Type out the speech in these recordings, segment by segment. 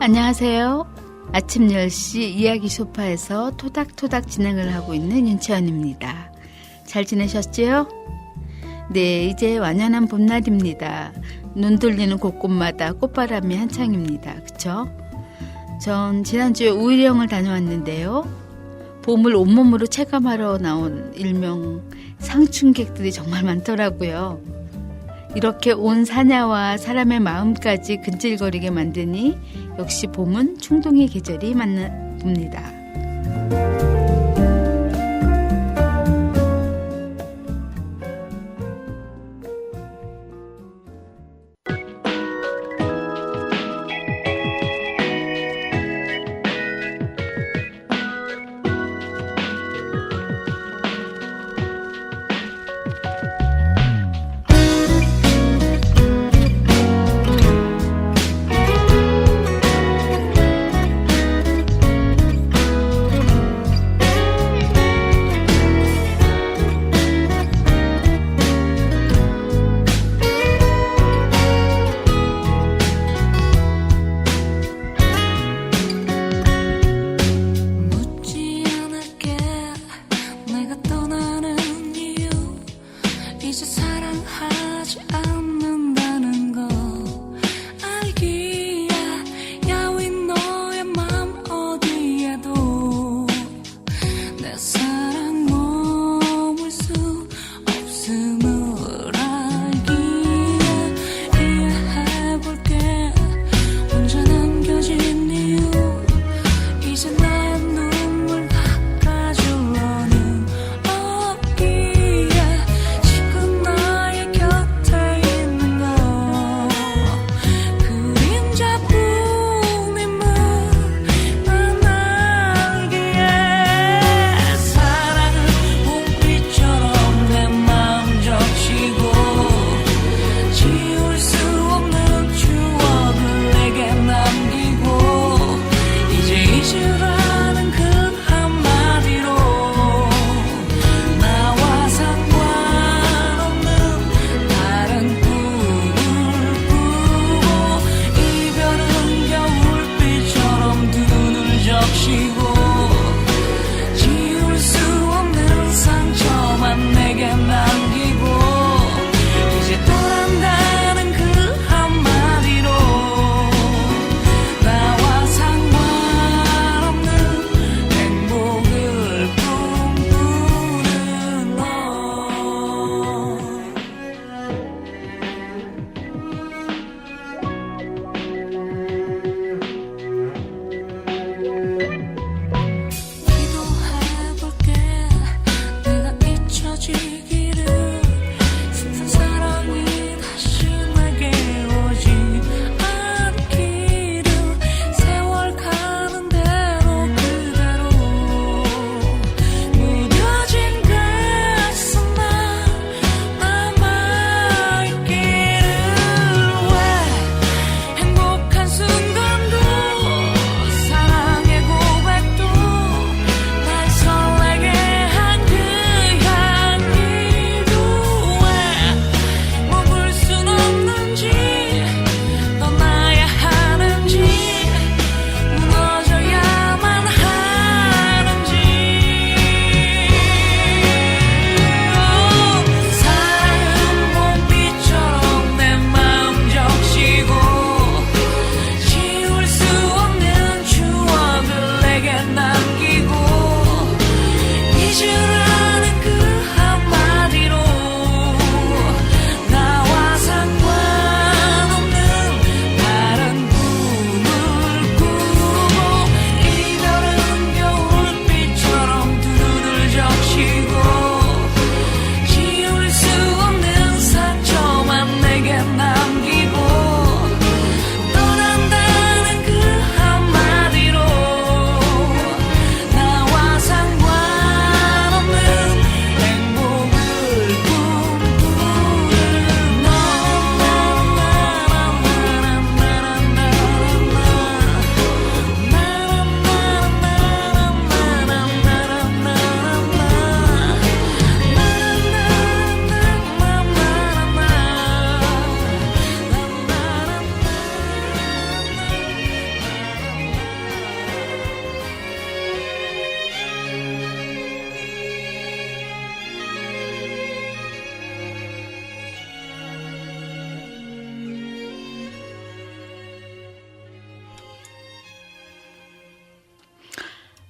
안녕하세요. 아침 10시 이야기 소파에서 토닥토닥 진행을 하고 있는 윤채원입니다. 잘 지내셨지요? 네, 이제 완연한 봄날입니다. 눈 돌리는 곳곳마다 꽃바람이 한창입니다. 그쵸? 전 지난주에 우일영을 다녀왔는데요. 봄을 온몸으로 체감하러 나온 일명 상춘객들이 정말 많더라고요. 이렇게 온 사냐와 사람의 마음까지 근질거리게 만드니 역시 봄은 충동의 계절이 맞나 봅니다.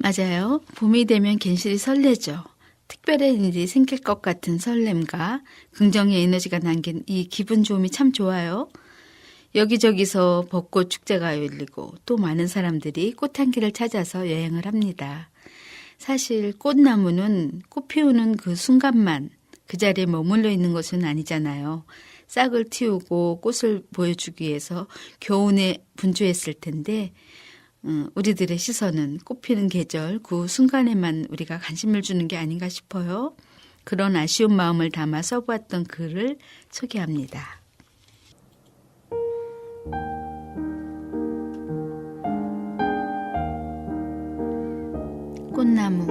맞아요. 봄이 되면 괜시리 설레죠. 특별한 일이 생길 것 같은 설렘과 긍정의 에너지가 남긴 이 기분 좋음이 참 좋아요. 여기저기서 벚꽃 축제가 열리고 또 많은 사람들이 꽃향기를 찾아서 여행을 합니다. 사실 꽃나무는 꽃 피우는 그 순간만 그 자리에 머물러 있는 것은 아니잖아요. 싹을 틔우고 꽃을 보여주기 위해서 겨우내 분주했을 텐데 우리들의 시선은 꽃 피는 계절 그 순간에만 우리가 관심을 주는 게 아닌가 싶어요. 그런 아쉬운 마음을 담아 써보았던 글을 소개합니다. 꽃나무.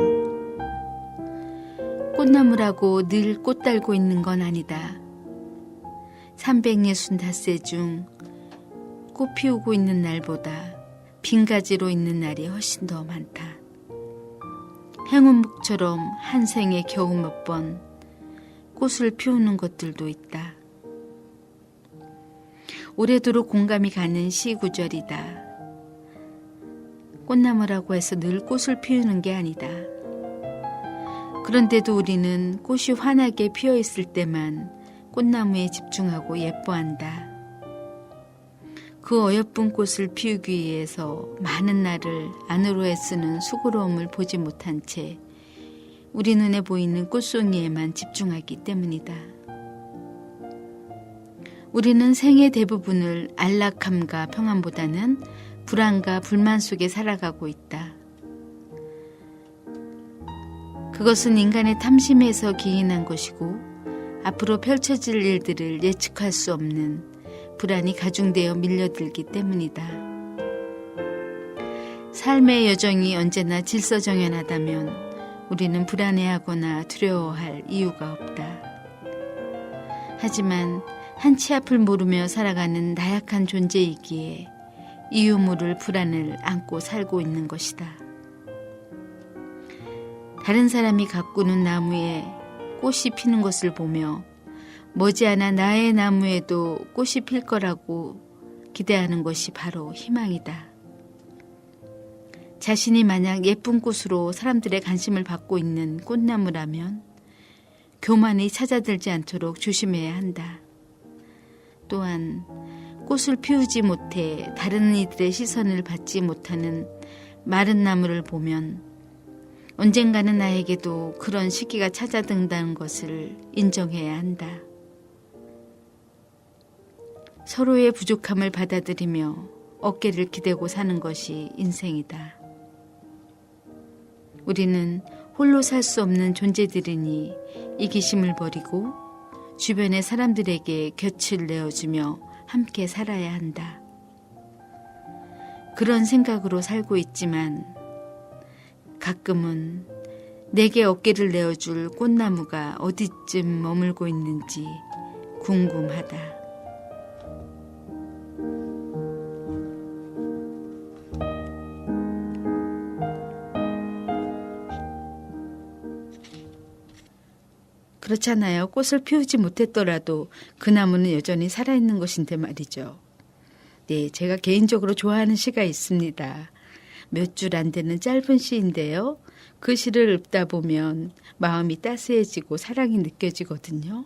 꽃나무라고 늘 꽃 달고 있는 건 아니다. 365세 중 꽃 피우고 있는 날보다 빈 가지로 있는 날이 훨씬 더 많다. 행운목처럼 한 생에 겨우 몇 번 꽃을 피우는 것들도 있다. 오래도록 공감이 가는 시 구절이다. 꽃나무라고 해서 늘 꽃을 피우는 게 아니다. 그런데도 우리는 꽃이 환하게 피어 있을 때만 꽃나무에 집중하고 예뻐한다. 그 어여쁜 꽃을 피우기 위해서 많은 날을 안으로 애쓰는 수고로움을 보지 못한 채 우리 눈에 보이는 꽃송이에만 집중하기 때문이다. 우리는 생의 대부분을 안락함과 평안보다는 불안과 불만 속에 살아가고 있다. 그것은 인간의 탐심에서 기인한 것이고 앞으로 펼쳐질 일들을 예측할 수 없는 불안이 가중되어 밀려들기 때문이다. 삶의 여정이 언제나 질서정연하다면 우리는 불안해하거나 두려워할 이유가 없다. 하지만 한 치 앞을 모르며 살아가는 나약한 존재이기에 이유 모를 불안을 안고 살고 있는 것이다. 다른 사람이 가꾸는 나무에 꽃이 피는 것을 보며 머지않아 나의 나무에도 꽃이 필 거라고 기대하는 것이 바로 희망이다. 자신이 만약 예쁜 꽃으로 사람들의 관심을 받고 있는 꽃나무라면 교만이 찾아들지 않도록 조심해야 한다. 또한 꽃을 피우지 못해 다른 이들의 시선을 받지 못하는 마른 나무를 보면 언젠가는 나에게도 그런 시기가 찾아든다는 것을 인정해야 한다. 서로의 부족함을 받아들이며 어깨를 기대고 사는 것이 인생이다. 우리는 홀로 살 수 없는 존재들이니 이기심을 버리고 주변의 사람들에게 곁을 내어주며 함께 살아야 한다. 그런 생각으로 살고 있지만 가끔은 내게 어깨를 내어줄 꽃나무가 어디쯤 머물고 있는지 궁금하다. 그렇잖아요. 꽃을 피우지 못했더라도 그 나무는 여전히 살아있는 것인데 말이죠. 네, 제가 개인적으로 좋아하는 시가 있습니다. 몇 줄 안 되는 짧은 시인데요. 그 시를 읽다 보면 마음이 따스해지고 사랑이 느껴지거든요.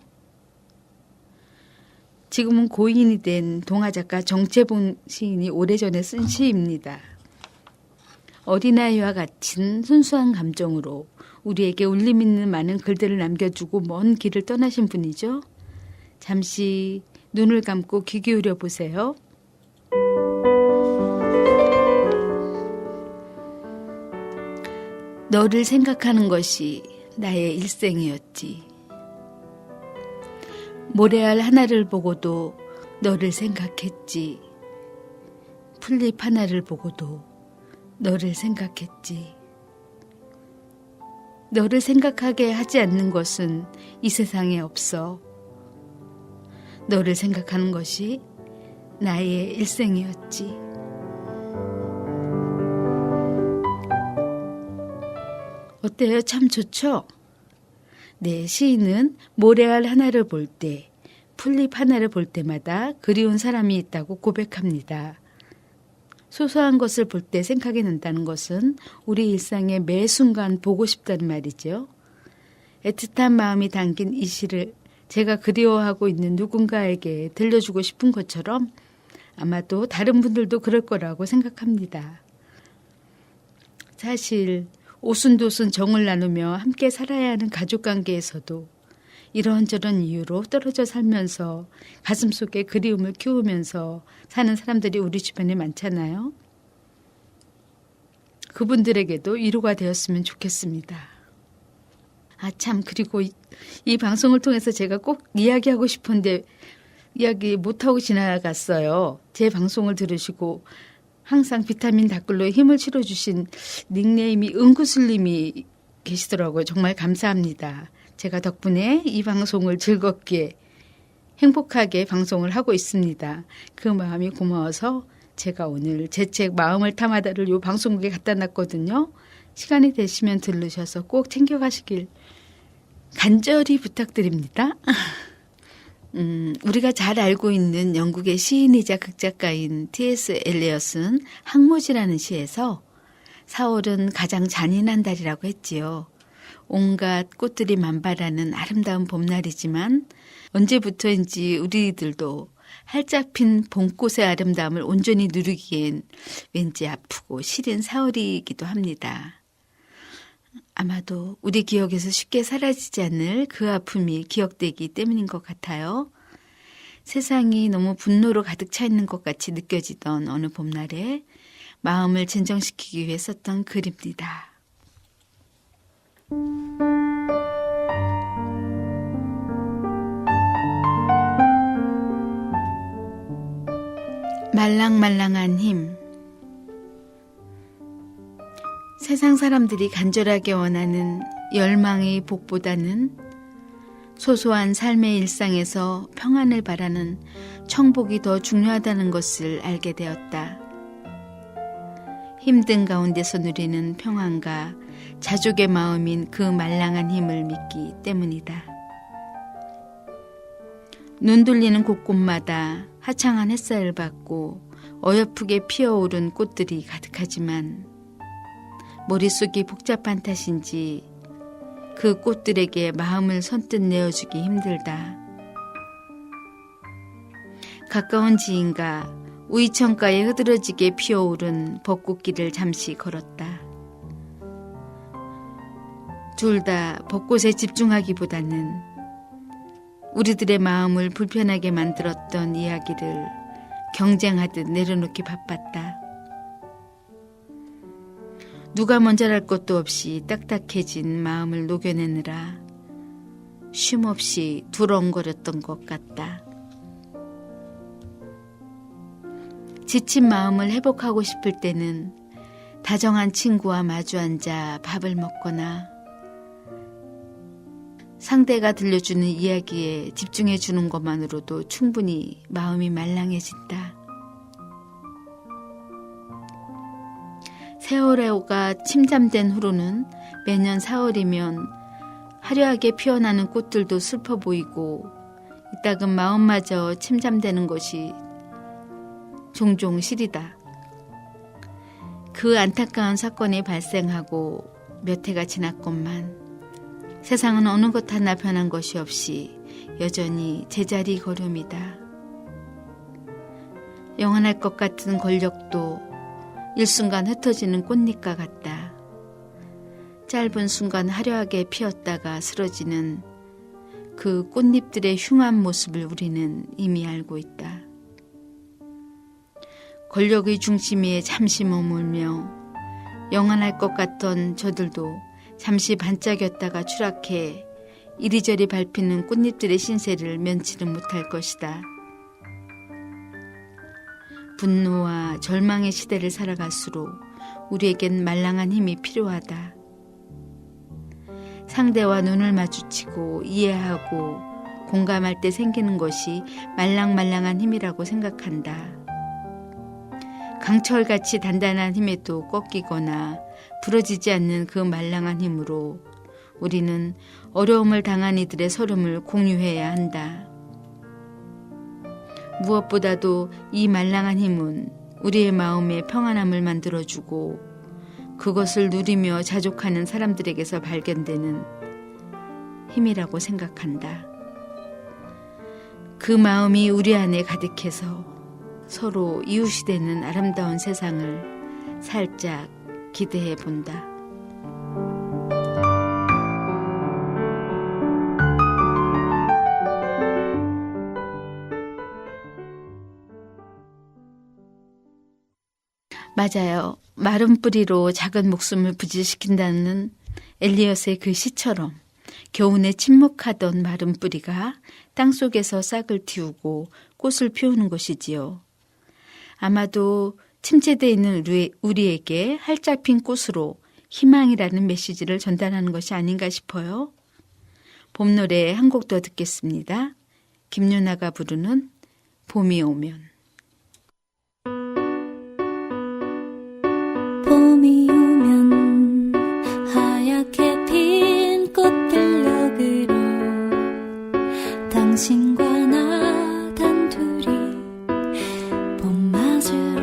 지금은 고인이 된 동화작가 정채봉 시인이 오래전에 쓴 시입니다. 어린아이와 같은 순수한 감정으로 우리에게 울림 있는 많은 글들을 남겨주고 먼 길을 떠나신 분이죠. 잠시 눈을 감고 귀 기울여 보세요. 너를 생각하는 것이 나의 일생이었지. 모래알 하나를 보고도 너를 생각했지. 풀잎 하나를 보고도 너를 생각했지. 너를 생각하게 하지 않는 것은 이 세상에 없어. 너를 생각하는 것이 나의 일생이었지. 어때요? 참 좋죠? 네, 시인은 모래알 하나를 볼 때, 풀잎 하나를 볼 때마다 그리운 사람이 있다고 고백합니다. 소소한 것을 볼 때 생각이 난다는 것은 우리 일상의 매 순간 보고 싶다는 말이죠. 애틋한 마음이 담긴 이 시를 제가 그리워하고 있는 누군가에게 들려주고 싶은 것처럼 아마도 다른 분들도 그럴 거라고 생각합니다. 사실 오순도순 정을 나누며 함께 살아야 하는 가족관계에서도 이런저런 이유로 떨어져 살면서 가슴속에 그리움을 키우면서 사는 사람들이 우리 주변에 많잖아요. 그분들에게도 위로가 되었으면 좋겠습니다. 참, 그리고 이 방송을 통해서 제가 꼭 이야기하고 싶은데 이야기 못하고 지나갔어요. 제 방송을 들으시고 항상 비타민 댓글로 힘을 실어주신 닉네임이 은구슬님이 계시더라고요. 정말 감사합니다. 제가 덕분에 이 방송을 즐겁게 행복하게 방송을 하고 있습니다. 그 마음이 고마워서 제가 오늘 제 책 마음을 타마다를 이 방송국에 갖다 놨거든요. 시간이 되시면 들르셔서 꼭 챙겨가시길 간절히 부탁드립니다. 우리가 잘 알고 있는 영국의 시인이자 극작가인 T.S. 엘리엇은 항모지라는 시에서 4월은 가장 잔인한 달이라고 했지요. 온갖 꽃들이 만발하는 아름다운 봄날이지만 언제부터인지 우리들도 활짝 핀 봄꽃의 아름다움을 온전히 누리기엔 왠지 아프고 시린 4월이기도 합니다. 아마도 우리 기억에서 쉽게 사라지지 않을 그 아픔이 기억되기 때문인 것 같아요. 세상이 너무 분노로 가득 차 있는 것 같이 느껴지던 어느 봄날에 마음을 진정시키기 위해 썼던 글입니다. 말랑말랑한 힘. 세상 사람들이 간절하게 원하는 열망의 복보다는 소소한 삶의 일상에서 평안을 바라는 청복이 더 중요하다는 것을 알게 되었다. 힘든 가운데서 누리는 평안과 자족의 마음인 그 말랑한 힘을 믿기 때문이다. 눈 돌리는 곳곳마다 화창한 햇살을 받고 어여쁘게 피어오른 꽃들이 가득하지만 머릿속이 복잡한 탓인지 그 꽃들에게 마음을 선뜻 내어주기 힘들다. 가까운 지인과 우이천가에 흐드러지게 피어오른 벚꽃길을 잠시 걸었다. 둘 다 벚꽃에 집중하기보다는 우리들의 마음을 불편하게 만들었던 이야기를 경쟁하듯 내려놓기 바빴다. 누가 먼저랄 것도 없이 딱딱해진 마음을 녹여내느라 쉼없이 두렁거렸던 것 같다. 지친 마음을 회복하고 싶을 때는 다정한 친구와 마주 앉아 밥을 먹거나 상대가 들려주는 이야기에 집중해 주는 것만으로도 충분히 마음이 말랑해진다. 세월호가 침잠된 후로는 매년 4월이면 화려하게 피어나는 꽃들도 슬퍼 보이고 이따금 마음마저 침잠되는 것이 종종 시리다. 그 안타까운 사건이 발생하고 몇 해가 지났건만 세상은 어느 것 하나 변한 것이 없이 여전히 제자리 걸음이다. 영원할 것 같은 권력도 일순간 흩어지는 꽃잎과 같다. 짧은 순간 화려하게 피었다가 쓰러지는 그 꽃잎들의 흉한 모습을 우리는 이미 알고 있다. 권력의 중심 위에 잠시 머물며 영원할 것 같던 저들도 잠시 반짝였다가 추락해 이리저리 밟히는 꽃잎들의 신세를 면치는 못할 것이다. 분노와 절망의 시대를 살아갈수록 우리에겐 말랑한 힘이 필요하다. 상대와 눈을 마주치고 이해하고 공감할 때 생기는 것이 말랑말랑한 힘이라고 생각한다. 강철같이 단단한 힘에도 꺾이거나 부러지지 않는 그 말랑한 힘으로 우리는 어려움을 당한 이들의 서름을 공유해야 한다. 무엇보다도 이 말랑한 힘은 우리의 마음에 평안함을 만들어주고 그것을 누리며 자족하는 사람들에게서 발견되는 힘이라고 생각한다. 그 마음이 우리 안에 가득해서 서로 이웃이 되는 아름다운 세상을 살짝 기대해 본다. 맞아요. 마른 뿌리로 작은 목숨을 부지시킨다는 엘리엇의 그 시처럼 겨우내 침묵하던 마른 뿌리가 땅속에서 싹을 틔우고 꽃을 피우는 것이지요. 아마도 침체되어 있는 우리에게 활짝 핀 꽃으로 희망이라는 메시지를 전달하는 것이 아닌가 싶어요. 봄 노래 한 곡 더 듣겠습니다. 김유나가 부르는 봄이 오면. 봄이 오면 하얗게 핀 꽃들녘으로 당신과 나 단둘이 봄 맞으러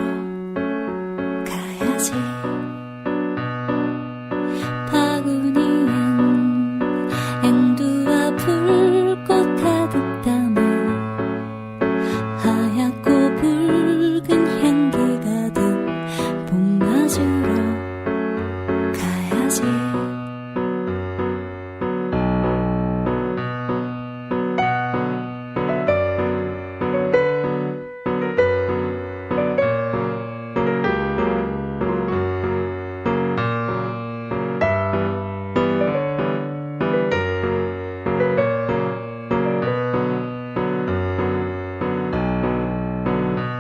가야지. 바구니엔 앵두와 불꽃 가득 담아 하얗고 붉은 향기 가득 봄 맞으러 가야지.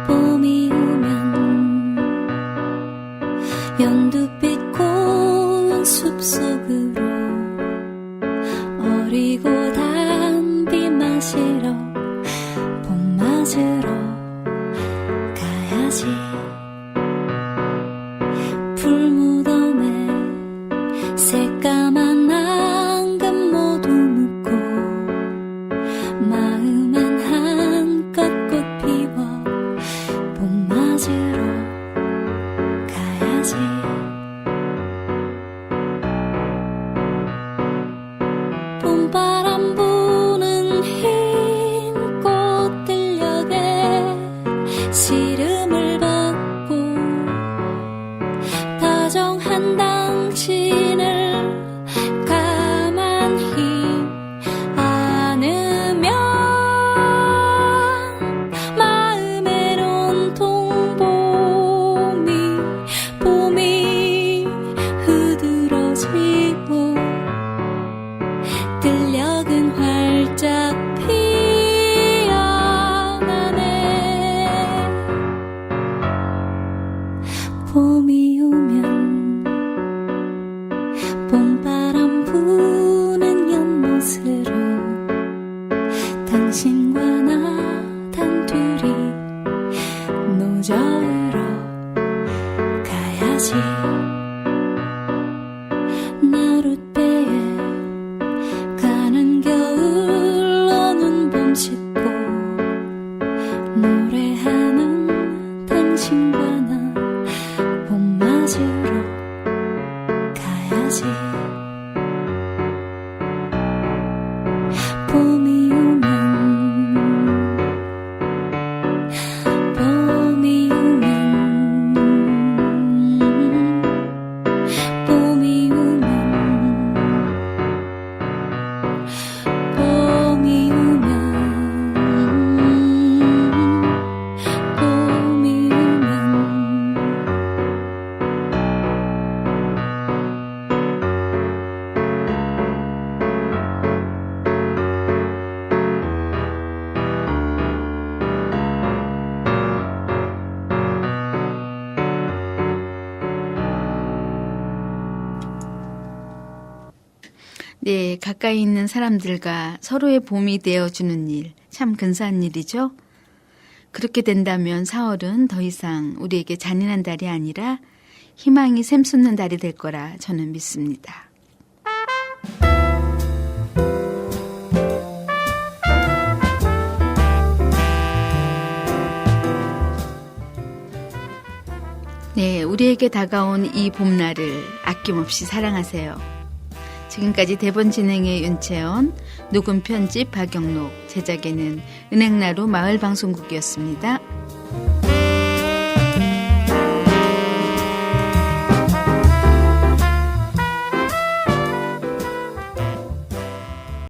봄이 오면 연두빛 고운 숲속으로 어리고 단비 마시러 봄 맞으러 가야지. 풀무덤에 새까만 앙금 모두 묻고 마음엔 한껏 꽃 피워 봄 맞으러 가야지. 봄바람 부는 흰 꽃들녘에 시름을 벗고 다정한 당신을 가만히 안으면 마음엔 온통 봄이 흐드러지고 들녘은 활짝 피어나네. 봄이 오면 봄바람 부는 연못으로 당신과 나 단둘이 노저으러 가야지. 나룻배에 가는 겨울 오는 봄 씻고 노래하는 당신과 나 봄 맞으러 가야지. 봄이 오면 봄이 오면 봄이 오면 봄이 오면 봄이 오면 네, 가까이 있는 사람들과 서로의 봄이 되어주는 일, 참 근사한 일이죠. 그렇게 된다면 4월은 더 이상 우리에게 잔인한 달이 아니라 희망이 샘솟는 달이 될 거라 저는 믿습니다. 네, 우리에게 다가온 이 봄날을 아낌없이 사랑하세요. 지금까지 대본 진행의 윤채원, 녹음 편집 박영록, 제작에는 은행나루 마을방송국이었습니다.